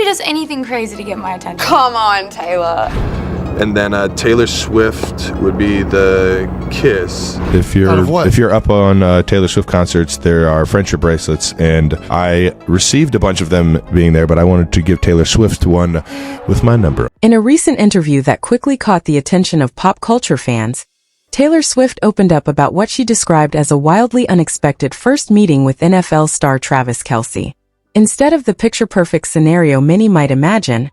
Nobody does anything crazy to get my attention. Come on, Taylor. And then Taylor Swift would be the Kiss. If you're up on Taylor Swift concerts, there are friendship bracelets, and I received a bunch of them being there, but I wanted to give Taylor Swift one with my number. In a recent interview that quickly caught the attention of pop culture fans, Taylor Swift opened up about what she described as a wildly unexpected first meeting with NFL star Travis Kelce. Instead of the picture-perfect scenario many might imagine,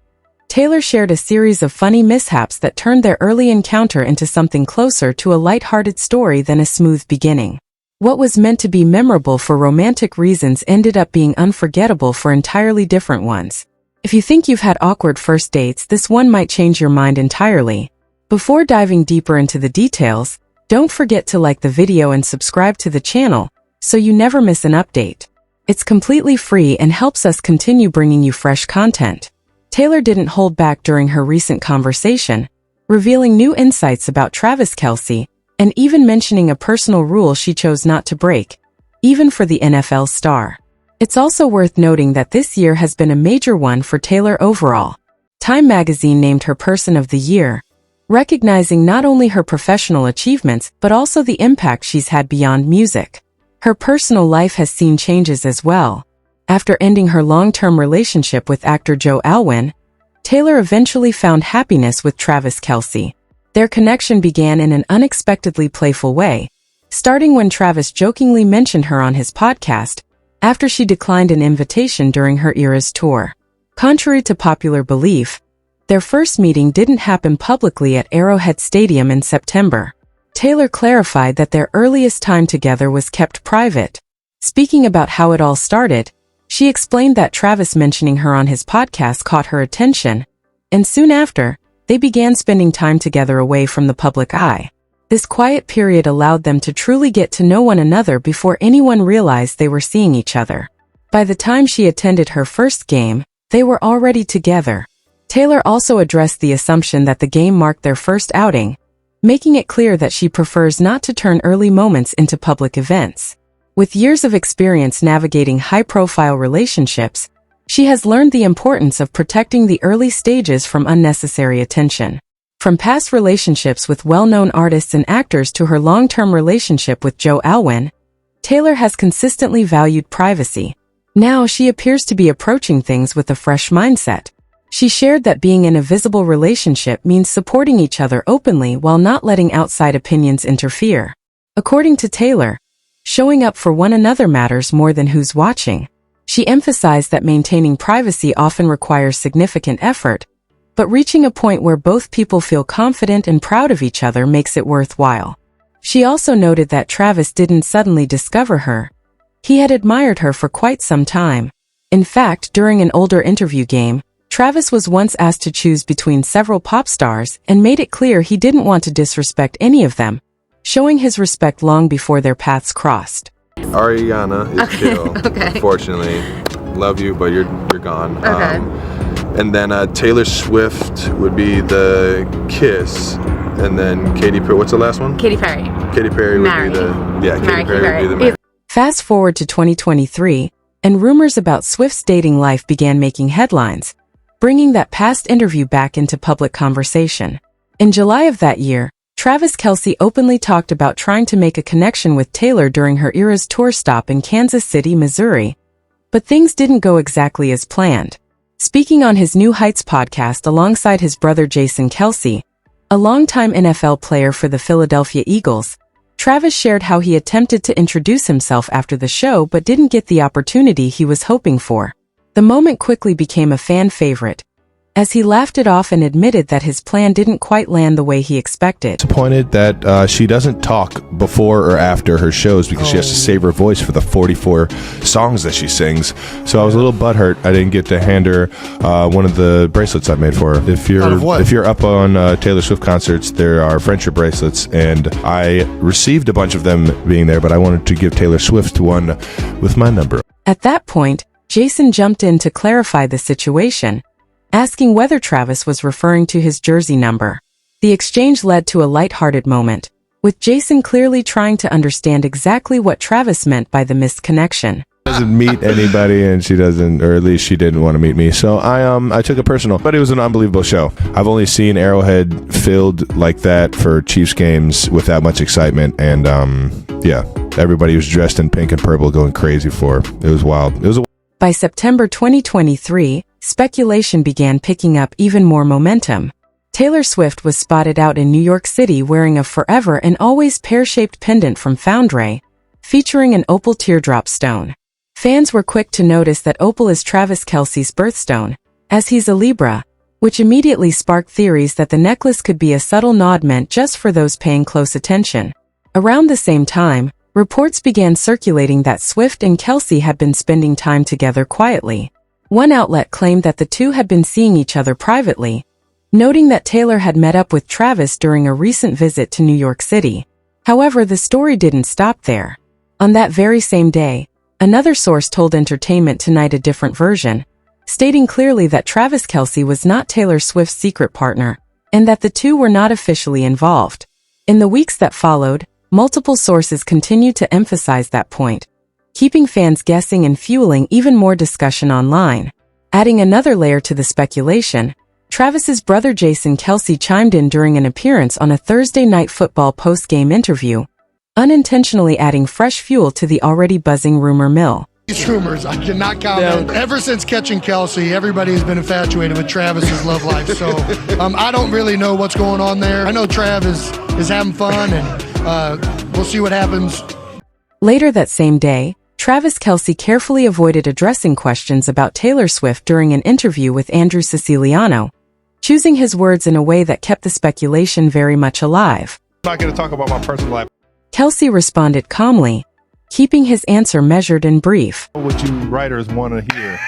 Taylor shared a series of funny mishaps that turned their early encounter into something closer to a lighthearted story than a smooth beginning. What was meant to be memorable for romantic reasons ended up being unforgettable for entirely different ones. If you think you've had awkward first dates, this one might change your mind entirely. Before diving deeper into the details, don't forget to like the video and subscribe to the channel so you never miss an update. It's completely free and helps us continue bringing you fresh content. Taylor didn't hold back during her recent conversation, revealing new insights about Travis Kelce and even mentioning a personal rule she chose not to break, even for the NFL star. It's also worth noting that this year has been a major one for Taylor overall. Time magazine named her Person of the Year, recognizing not only her professional achievements but also the impact she's had beyond music. Her personal life has seen changes as well. After ending her long-term relationship with actor Joe Alwyn, Taylor eventually found happiness with Travis Kelce. Their connection began in an unexpectedly playful way, starting when Travis jokingly mentioned her on his podcast after she declined an invitation during her Eras tour. Contrary to popular belief, their first meeting didn't happen publicly at Arrowhead Stadium in September. Taylor clarified that their earliest time together was kept private. Speaking about how it all started, she explained that Travis mentioning her on his podcast caught her attention, and soon after, they began spending time together away from the public eye. This quiet period allowed them to truly get to know one another before anyone realized they were seeing each other. By the time she attended her first game, they were already together. Taylor also addressed the assumption that the game marked their first outing, making it clear that she prefers not to turn early moments into public events. With years of experience navigating high-profile relationships, she has learned the importance of protecting the early stages from unnecessary attention. From past relationships with well-known artists and actors to her long-term relationship with Joe Alwyn, Taylor has consistently valued privacy. Now she appears to be approaching things with a fresh mindset. She shared that being in a visible relationship means supporting each other openly while not letting outside opinions interfere. According to Taylor, showing up for one another matters more than who's watching. She emphasized that maintaining privacy often requires significant effort, but reaching a point where both people feel confident and proud of each other makes it worthwhile. She also noted that Travis didn't suddenly discover her. He had admired her for quite some time. In fact, during an older interview game, Travis was once asked to choose between several pop stars and made it clear he didn't want to disrespect any of them, showing his respect long before their paths crossed. Ariana is Kill. Unfortunately, love you, but you're gone. And then Taylor Swift would be the Kiss, and then Katy Perry. What's the last one? Katy Perry. Katy Perry would Mary. be the Katy Perry would be the Mary. Fast forward to 2023, and rumors about Swift's dating life began making headlines, bringing that past interview back into public conversation. In July of that year, Travis Kelce openly talked about trying to make a connection with Taylor during her Eras tour stop in Kansas City, Missouri. But things didn't go exactly as planned. Speaking on his New Heights podcast alongside his brother Jason Kelce, a longtime NFL player for the Philadelphia Eagles, Travis shared how he attempted to introduce himself after the show but didn't get the opportunity he was hoping for. The moment quickly became a fan favorite, as he laughed it off and admitted that his plan didn't quite land the way he expected. Disappointed that she doesn't talk before or after her shows because she has to save her voice for the 44 songs that she sings. So I was a little butthurt I didn't get to hand her one of the bracelets I made for her. If you're up on Taylor Swift concerts, there are friendship bracelets, and I received a bunch of them being there, but I wanted to give Taylor Swift one with my number. At that point, Jason jumped in to clarify the situation, asking whether Travis was referring to his jersey number. The exchange led to a lighthearted moment, with Jason clearly trying to understand exactly what Travis meant by the missed connection. Doesn't meet anybody, and she doesn't, or at least she didn't want to meet me. So I took it personal, but it was an unbelievable show. I've only seen Arrowhead filled like that for Chiefs games with that much excitement, and yeah, everybody was dressed in pink and purple, going crazy for her. It was wild. By September 2023, speculation began picking up even more momentum. Taylor Swift was spotted out in New York City wearing a forever and always pear-shaped pendant from Foundry, featuring an opal teardrop stone. Fans were quick to notice that opal is Travis Kelce's birthstone, as he's a Libra, which immediately sparked theories that the necklace could be a subtle nod meant just for those paying close attention. Around the same time, reports began circulating that Swift and Kelce had been spending time together quietly. One outlet claimed that the two had been seeing each other privately, noting that Taylor had met up with Travis during a recent visit to New York City. However, the story didn't stop there. On that very same day, another source told Entertainment Tonight a different version, stating clearly that Travis Kelce was not Taylor Swift's secret partner, and that the two were not officially involved. In the weeks that followed, multiple sources continued to emphasize that point, keeping fans guessing and fueling even more discussion online. Adding another layer to the speculation, Travis's brother Jason Kelce chimed in during an appearance on a Thursday Night Football post-game interview, unintentionally adding fresh fuel to the already buzzing rumor mill. These rumors, I cannot comment. Ever since catching Kelce, everybody has been infatuated with Travis's love life. So I don't really know what's going on there. I know Trav is having fun, and we'll see what happens. Later that same day, Travis Kelce carefully avoided addressing questions about Taylor Swift during an interview with Andrew Siciliano, choosing his words in a way that kept the speculation very much alive. I'm not going to talk about my personal life. Kelce responded calmly, keeping his answer measured and brief. What you writers want to hear,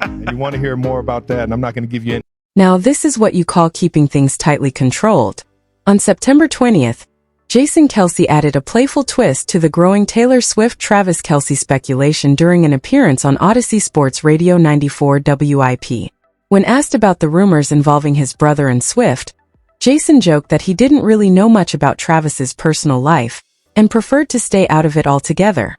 and you want to hear more about that, and I'm not going to give you any. Now this is what you call keeping things tightly controlled. On September 20th, Jason Kelce added a playful twist to the growing Taylor Swift-Travis Kelce speculation during an appearance on Odyssey Sports Radio 94 WIP. When asked about the rumors involving his brother and Swift, Jason joked that he didn't really know much about Travis's personal life, and preferred to stay out of it altogether.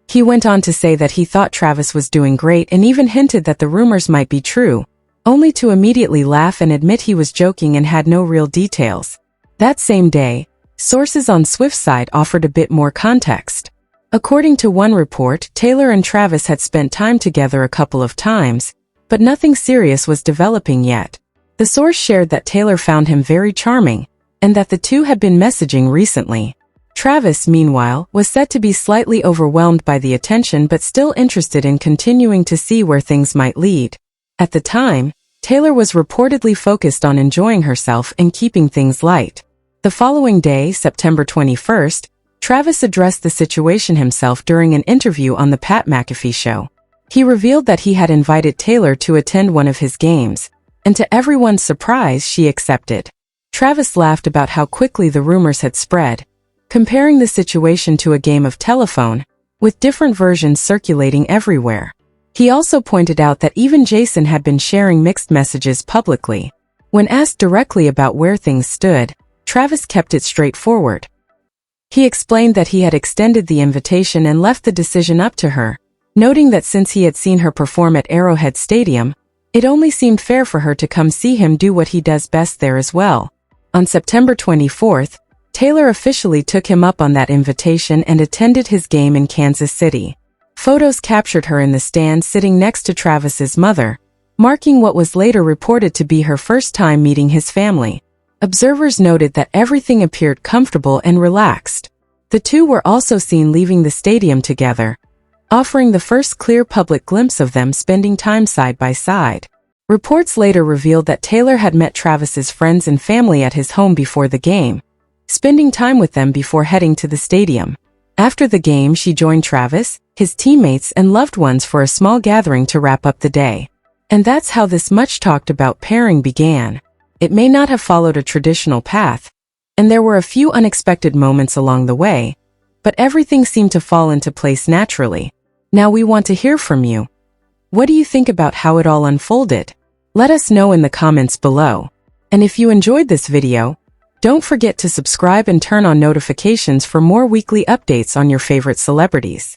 He went on to say that he thought Travis was doing great and even hinted that the rumors might be true, only to immediately laugh and admit he was joking and had no real details. That same day, sources on Swift's side offered a bit more context. According to one report, Taylor and Travis had spent time together a couple of times, but nothing serious was developing yet. The source shared that Taylor found him very charming, and that the two had been messaging recently. Travis, meanwhile, was said to be slightly overwhelmed by the attention but still interested in continuing to see where things might lead. At the time, Taylor was reportedly focused on enjoying herself and keeping things light. The following day, September 21st, Travis addressed the situation himself during an interview on The Pat McAfee Show. He revealed that he had invited Taylor to attend one of his games, and to everyone's surprise, she accepted. Travis laughed about how quickly the rumors had spread, comparing the situation to a game of telephone, with different versions circulating everywhere. He also pointed out that even Jason had been sharing mixed messages publicly. When asked directly about where things stood, Travis kept it straightforward. He explained that he had extended the invitation and left the decision up to her, noting that since he had seen her perform at Arrowhead Stadium, it only seemed fair for her to come see him do what he does best there as well. On September 24th, Taylor officially took him up on that invitation and attended his game in Kansas City. Photos captured her in the stands sitting next to Travis's mother, marking what was later reported to be her first time meeting his family. Observers noted that everything appeared comfortable and relaxed. The two were also seen leaving the stadium together, offering the first clear public glimpse of them spending time side by side. Reports later revealed that Taylor had met Travis's friends and family at his home before the game, spending time with them before heading to the stadium. After the game, she joined Travis, his teammates, and loved ones for a small gathering to wrap up the day. And that's how this much-talked-about pairing began. It may not have followed a traditional path, and there were a few unexpected moments along the way, but everything seemed to fall into place naturally. Now we want to hear from you. What do you think about how it all unfolded? Let us know in the comments below. And if you enjoyed this video, don't forget to subscribe and turn on notifications for more weekly updates on your favorite celebrities.